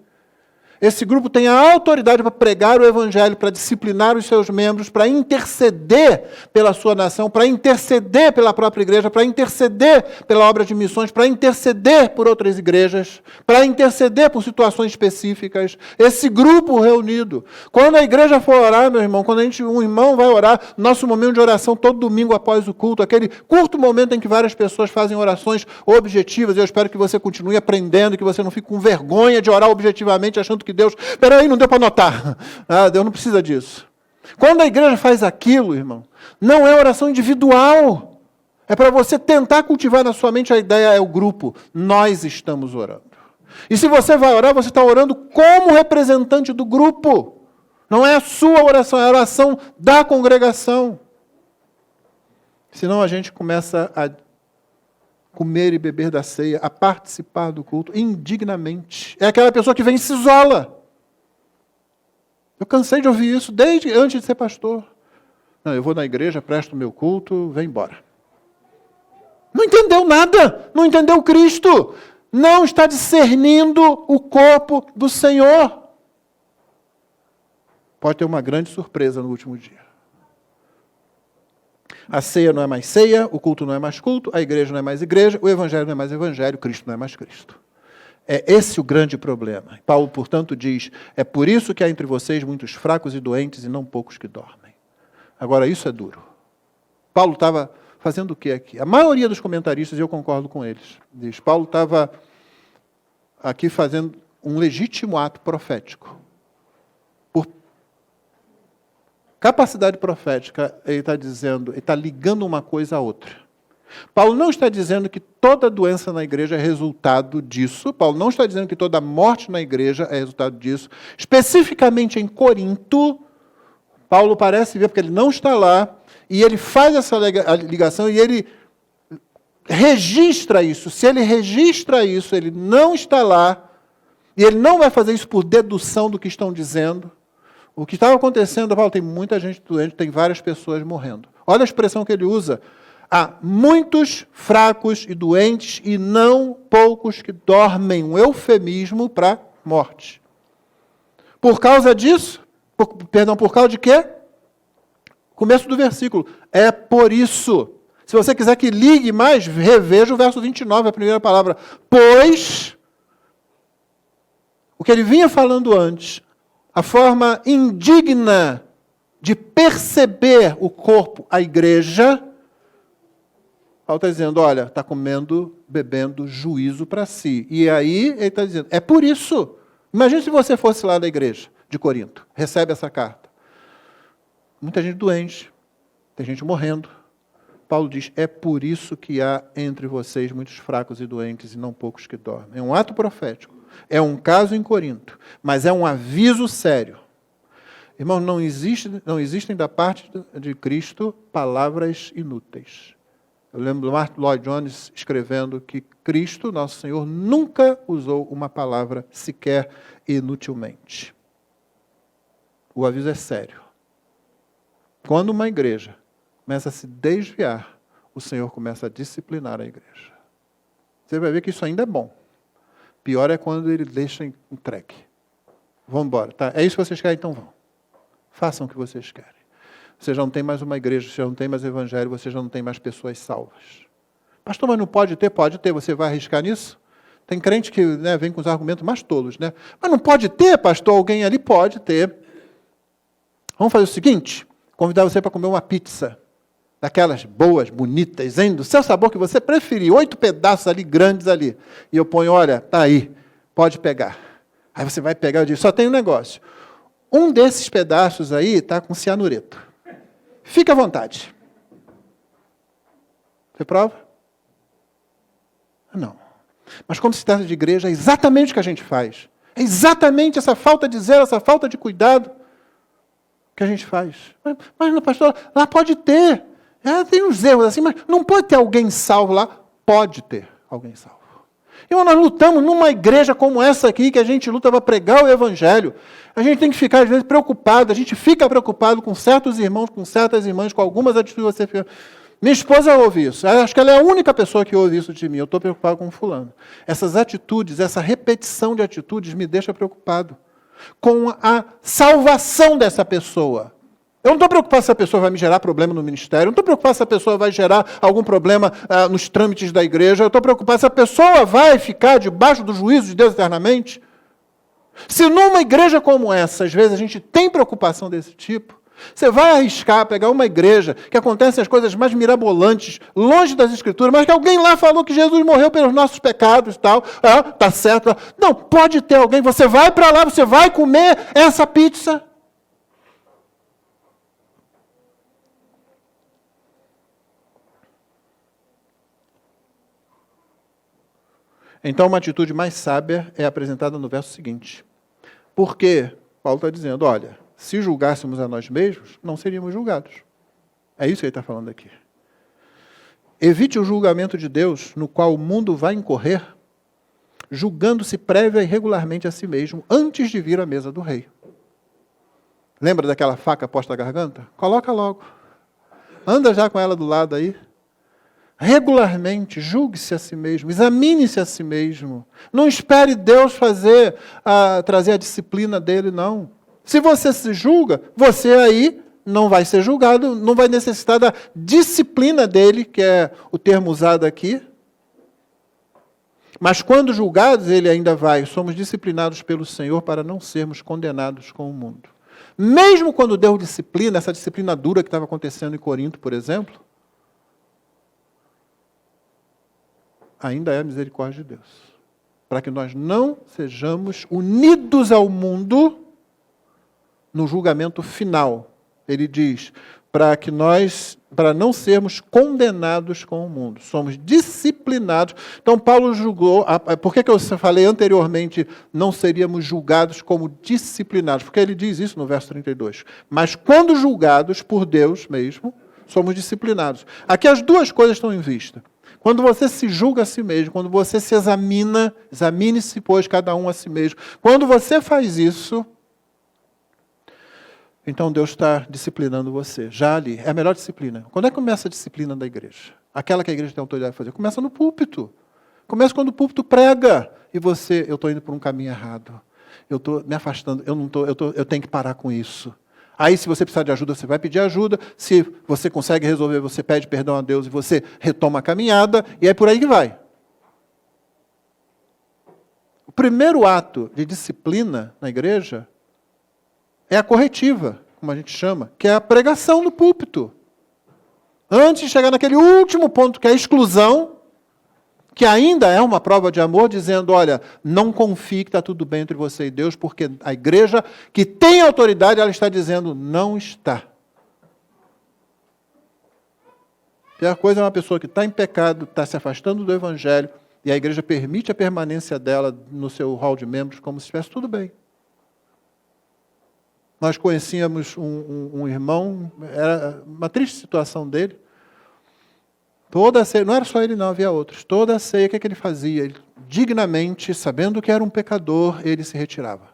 esse grupo tem a autoridade para pregar o evangelho, para disciplinar os seus membros, para interceder pela sua nação, para interceder pela própria igreja, para interceder pela obra de missões, para interceder por outras igrejas, para interceder por situações específicas. Esse grupo reunido. Quando a igreja for orar, meu irmão, quando um irmão vai orar, nosso momento de oração todo domingo após o culto, aquele curto momento em que várias pessoas fazem orações objetivas, eu espero que você continue aprendendo, que você não fique com vergonha de orar objetivamente, achando que Deus, peraí, não deu para notar. Deus não precisa disso. Quando a igreja faz aquilo, irmão, não é oração individual. É para você tentar cultivar na sua mente a ideia, é o grupo. Nós estamos orando. E se você vai orar, você está orando como representante do grupo. Não é a sua oração, é a oração da congregação. Senão a gente começa a comer e beber da ceia, a participar do culto indignamente. É aquela pessoa que vem e se isola. Eu cansei de ouvir isso desde antes de ser pastor. Não, eu vou na igreja, presto o meu culto, vem embora. Não entendeu nada, não entendeu Cristo, não está discernindo o corpo do Senhor. Pode ter uma grande surpresa no último dia. A ceia não é mais ceia, o culto não é mais culto, a igreja não é mais igreja, o evangelho não é mais evangelho, Cristo não é mais Cristo. É esse o grande problema. Paulo, portanto, diz, é por isso que há entre vocês muitos fracos e doentes e não poucos que dormem. Agora, isso é duro. Paulo estava fazendo o que aqui? A maioria dos comentaristas, eu concordo com eles, diz, Paulo estava aqui fazendo um legítimo ato profético. Capacidade profética, ele está dizendo, ele está ligando uma coisa à outra. Paulo não está dizendo que toda doença na igreja é resultado disso. Paulo não está dizendo que toda morte na igreja é resultado disso. Especificamente em Corinto, Paulo parece ver, porque ele não está lá, e ele faz essa ligação e ele registra isso. Se ele registra isso, ele não está lá, e ele não vai fazer isso por dedução do que estão dizendo. O que estava acontecendo, Paulo, tem muita gente doente, tem várias pessoas morrendo. Olha a expressão que ele usa. Há muitos fracos e doentes e não poucos que dormem. Um eufemismo para morte. Por causa disso, por causa de quê? Começo do versículo. É por isso. Se você quiser que ligue mais, reveja o verso 29, a primeira palavra. Pois, o que ele vinha falando antes, a forma indigna de perceber o corpo, a igreja, Paulo está dizendo, olha, está comendo, bebendo juízo para si. E aí ele está dizendo, é por isso. Imagina se você fosse lá da igreja de Corinto, recebe essa carta. Muita gente doente, tem gente morrendo. Paulo diz, é por isso que há entre vocês muitos fracos e doentes e não poucos que dormem. É um ato profético. É um caso em Corinto, mas é um aviso sério. Irmãos, não existem da parte de Cristo palavras inúteis. Eu lembro do Martin Lloyd Jones escrevendo que Cristo, nosso Senhor, nunca usou uma palavra sequer inutilmente. O aviso é sério. Quando uma igreja começa a se desviar, o Senhor começa a disciplinar a igreja. Você vai ver que isso ainda é bom. Pior é quando ele deixa entregue. Vamos embora, tá? É isso que vocês querem? Então vão. Façam o que vocês querem. Você já não tem mais uma igreja, você já não tem mais evangelho, você já não tem mais pessoas salvas. Pastor, mas não pode ter? Pode ter. Você vai arriscar nisso? Tem crente que vem com os argumentos mais tolos, né? Mas não pode ter, pastor? Alguém ali pode ter. Vamos fazer o seguinte, convidar você para comer uma pizza, daquelas boas, bonitas, hein, do seu sabor que você preferir, 8 pedaços ali, grandes ali. E eu ponho, olha, tá aí, pode pegar. Aí você vai pegar, eu digo, só tem um negócio. Um desses pedaços aí está com cianureto. Fique à vontade. Você prova? Não. Mas quando se trata de igreja, é exatamente o que a gente faz. É exatamente essa falta de zelo, essa falta de cuidado que a gente faz. Mas pastor, lá pode ter. Tem uns erros assim, mas não pode ter alguém salvo lá? Pode ter alguém salvo. E nós lutamos numa igreja como essa aqui, que a gente luta para pregar o Evangelho. A gente tem que ficar, às vezes, preocupado. A gente fica preocupado com certos irmãos, com certas irmãs, com algumas atitudes que você fica... Minha esposa ouve isso. Eu acho que ela é a única pessoa que ouve isso de mim. Eu estou preocupado com fulano. Essas atitudes, essa repetição de atitudes me deixa preocupado com a salvação dessa pessoa. Eu não estou preocupado se a pessoa vai me gerar problema no ministério. Eu não estou preocupado se a pessoa vai gerar algum problema nos trâmites da igreja. Eu estou preocupado se a pessoa vai ficar debaixo do juízo de Deus eternamente. Se numa igreja como essa, às vezes a gente tem preocupação desse tipo, você vai arriscar pegar uma igreja que acontecem as coisas mais mirabolantes, longe das Escrituras, mas que alguém lá falou que Jesus morreu pelos nossos pecados e tal. Tá certo. Não, pode ter alguém. Você vai para lá, você vai comer essa pizza. Então, uma atitude mais sábia é apresentada no verso seguinte. Porque Paulo está dizendo, olha, se julgássemos a nós mesmos, não seríamos julgados. É isso que ele está falando aqui. Evite o julgamento de Deus, no qual o mundo vai incorrer, julgando-se prévia e regularmente a si mesmo, antes de vir à mesa do rei. Lembra daquela faca posta à garganta? Coloca logo. Anda já com ela do lado aí. Regularmente, julgue-se a si mesmo, examine-se a si mesmo. Não espere Deus trazer a disciplina dele, não. Se você se julga, você aí não vai ser julgado, não vai necessitar da disciplina dele, que é o termo usado aqui. Mas quando julgados, ele ainda vai, somos disciplinados pelo Senhor para não sermos condenados com o mundo. Mesmo quando Deus disciplina, essa disciplina dura que estava acontecendo em Corinto, por exemplo, ainda é a misericórdia de Deus. Para que nós não sejamos unidos ao mundo no julgamento final. Ele diz, para não sermos condenados com o mundo. Somos disciplinados. Então, Paulo julgou, por que eu falei anteriormente, não seríamos julgados como disciplinados? Porque ele diz isso no verso 32. Mas quando julgados por Deus mesmo, somos disciplinados. Aqui as duas coisas estão em vista. Quando você se julga a si mesmo, quando você se examina, examine-se, pois, cada um a si mesmo. Quando você faz isso, então Deus está disciplinando você. Já ali, é a melhor disciplina. Quando é que começa a disciplina da igreja? Aquela que a igreja tem autoridade de fazer. Começa no púlpito. Começa quando o púlpito prega. E eu estou indo por um caminho errado. Eu estou me afastando, eu tenho que parar com isso. Aí, se você precisar de ajuda, você vai pedir ajuda. Se você consegue resolver, você pede perdão a Deus e você retoma a caminhada. E é por aí que vai. O primeiro ato de disciplina na igreja é a corretiva, como a gente chama, que é a pregação no púlpito. Antes de chegar naquele último ponto, que é a exclusão, que ainda é uma prova de amor, dizendo, olha, não confie que está tudo bem entre você e Deus, porque a igreja que tem autoridade, ela está dizendo, não está. A pior coisa é uma pessoa que está em pecado, está se afastando do Evangelho, e a igreja permite a permanência dela no seu hall de membros, como se estivesse tudo bem. Nós conhecíamos um irmão, era uma triste situação dele. Toda a ceia, não era só ele não, havia outros. Toda a ceia, o que ele fazia? Ele, dignamente, sabendo que era um pecador, ele se retirava.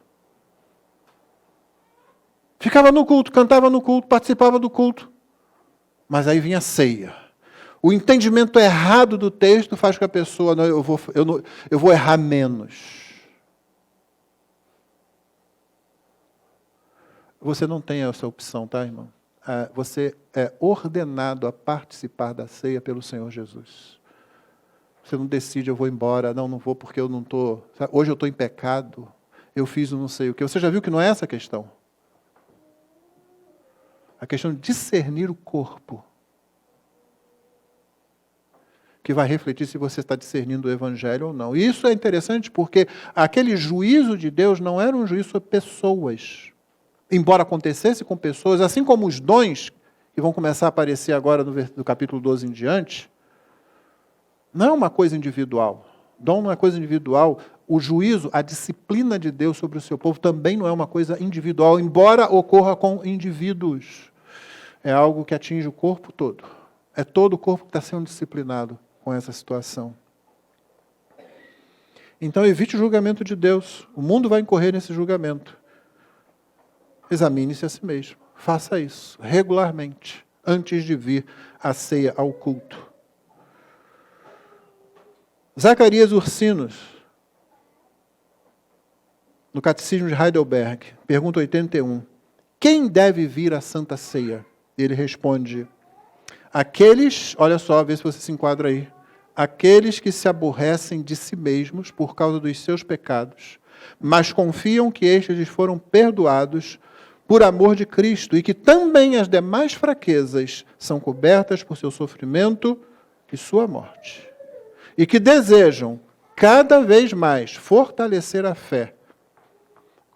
Ficava no culto, cantava no culto, participava do culto. Mas aí vinha a ceia. O entendimento errado do texto faz com que a pessoa, não, eu vou errar menos. Você não tem essa opção, tá, irmão? Você é ordenado a participar da ceia pelo Senhor Jesus. Você não decide, eu vou embora, não vou porque eu não estou... Hoje eu estou em pecado, eu fiz não sei o quê. Você já viu que não é essa a questão? A questão de discernir o corpo, que vai refletir se você está discernindo o Evangelho ou não. E isso é interessante porque aquele juízo de Deus não era um juízo sobre pessoas. Embora acontecesse com pessoas, assim como os dons, que vão começar a aparecer agora do capítulo 12 em diante, não é uma coisa individual. Dom não é coisa individual. O juízo, a disciplina de Deus sobre o seu povo também não é uma coisa individual, embora ocorra com indivíduos. É algo que atinge o corpo todo. É todo o corpo que está sendo disciplinado com essa situação. Então evite o julgamento de Deus. O mundo vai incorrer nesse julgamento. Examine-se a si mesmo. Faça isso regularmente, antes de vir a ceia ao culto. Zacarias Ursinos, no Catecismo de Heidelberg, pergunta 81. Quem deve vir à Santa Ceia? Ele responde, aqueles, olha só, vê se você se enquadra aí, aqueles que se aborrecem de si mesmos por causa dos seus pecados, mas confiam que estes lhes foram perdoados por amor de Cristo e que também as demais fraquezas são cobertas por seu sofrimento e sua morte. E que desejam cada vez mais fortalecer a fé,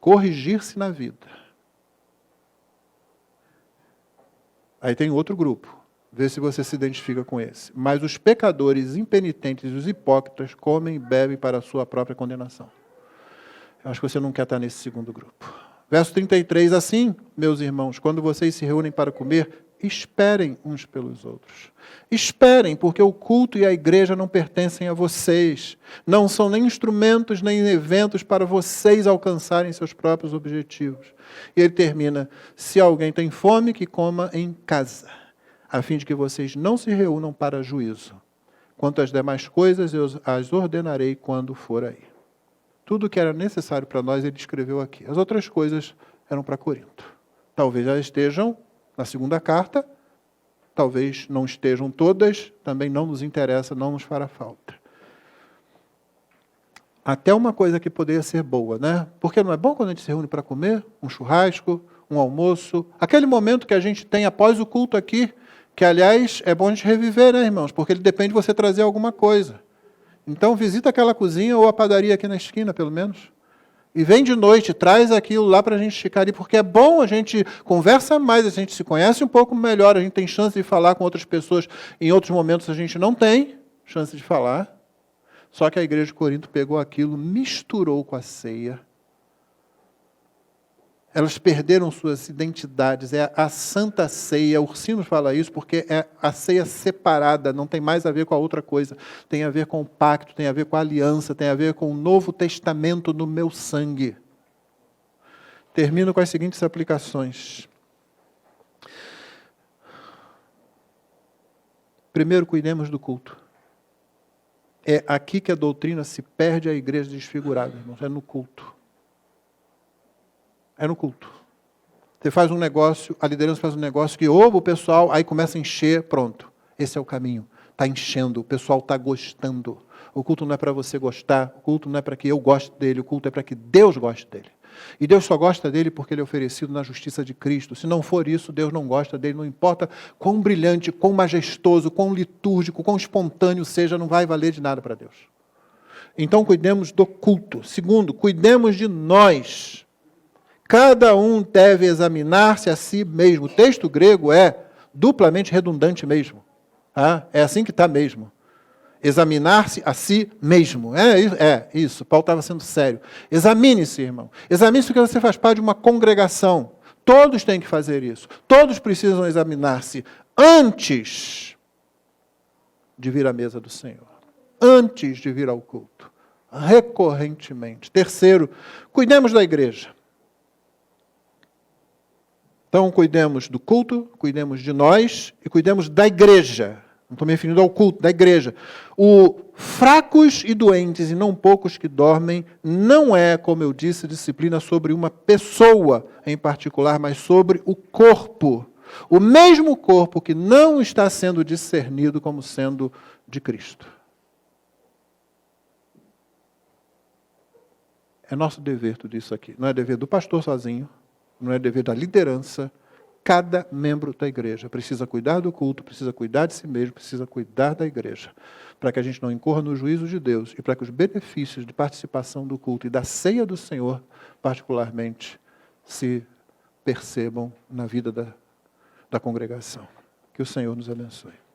corrigir-se na vida. Aí tem outro grupo. Vê se você se identifica com esse. Mas os pecadores impenitentes e os hipócritas comem e bebem para a sua própria condenação. Eu acho que você não quer estar nesse segundo grupo. Verso 33, assim, meus irmãos, quando vocês se reúnem para comer, esperem uns pelos outros. Esperem, porque o culto e a igreja não pertencem a vocês. Não são nem instrumentos, nem eventos para vocês alcançarem seus próprios objetivos. E ele termina, se alguém tem fome, que coma em casa, a fim de que vocês não se reúnam para juízo. Quanto às demais coisas, eu as ordenarei quando for aí. Tudo que era necessário para nós, ele escreveu aqui. As outras coisas eram para Corinto. Talvez elas estejam na segunda carta, talvez não estejam todas, também não nos interessa, não nos fará falta. Até uma coisa que poderia ser boa, né? Porque não é bom quando a gente se reúne para comer, um churrasco, um almoço, aquele momento que a gente tem após o culto aqui, que aliás é bom a gente reviver, né, irmãos? Porque ele depende de você trazer alguma coisa. Então visita aquela cozinha ou a padaria aqui na esquina, pelo menos. E vem de noite, traz aquilo lá para a gente ficar ali, porque é bom, a gente conversa mais, a gente se conhece um pouco melhor, a gente tem chance de falar com outras pessoas, em outros momentos a gente não tem chance de falar. Só que a igreja de Corinto pegou aquilo, misturou com a ceia. Elas perderam suas identidades, é a Santa Ceia, Ursinos fala isso, porque é a ceia separada, não tem mais a ver com a outra coisa, tem a ver com o pacto, tem a ver com a aliança, tem a ver com o Novo Testamento no meu sangue. Termino com as seguintes aplicações. Primeiro, cuidemos do culto. É aqui que a doutrina se perde, a igreja desfigurada, irmãos, é no culto. É no culto. Você faz um negócio, a liderança faz um negócio que ouve o pessoal, aí começa a encher, pronto. Esse é o caminho. Está enchendo, o pessoal está gostando. O culto não é para você gostar, o culto não é para que eu goste dele, o culto é para que Deus goste dele. E Deus só gosta dele porque ele é oferecido na justiça de Cristo. Se não for isso, Deus não gosta dele, não importa quão brilhante, quão majestoso, quão litúrgico, quão espontâneo seja, não vai valer de nada para Deus. Então cuidemos do culto. Segundo, cuidemos de nós. Cada um deve examinar-se a si mesmo. O texto grego é duplamente redundante mesmo. É assim que está mesmo. Examinar-se a si mesmo. É isso. Paulo estava sendo sério. Examine-se, irmão. Examine-se porque você faz parte de uma congregação. Todos têm que fazer isso. Todos precisam examinar-se antes de vir à mesa do Senhor. Antes de vir ao culto. Recorrentemente. Terceiro, cuidemos da igreja. Então, cuidemos do culto, cuidemos de nós e cuidemos da igreja. Não estou me referindo ao culto, da igreja. O fracos e doentes, e não poucos que dormem, não é, como eu disse, disciplina sobre uma pessoa em particular, mas sobre o corpo. O mesmo corpo que não está sendo discernido como sendo de Cristo. É nosso dever tudo isso aqui. Não é dever do pastor sozinho, não é dever da liderança, cada membro da igreja precisa cuidar do culto, precisa cuidar de si mesmo, precisa cuidar da igreja, para que a gente não incorra no juízo de Deus e para que os benefícios de participação do culto e da ceia do Senhor, particularmente, se percebam na vida da congregação. Que o Senhor nos abençoe.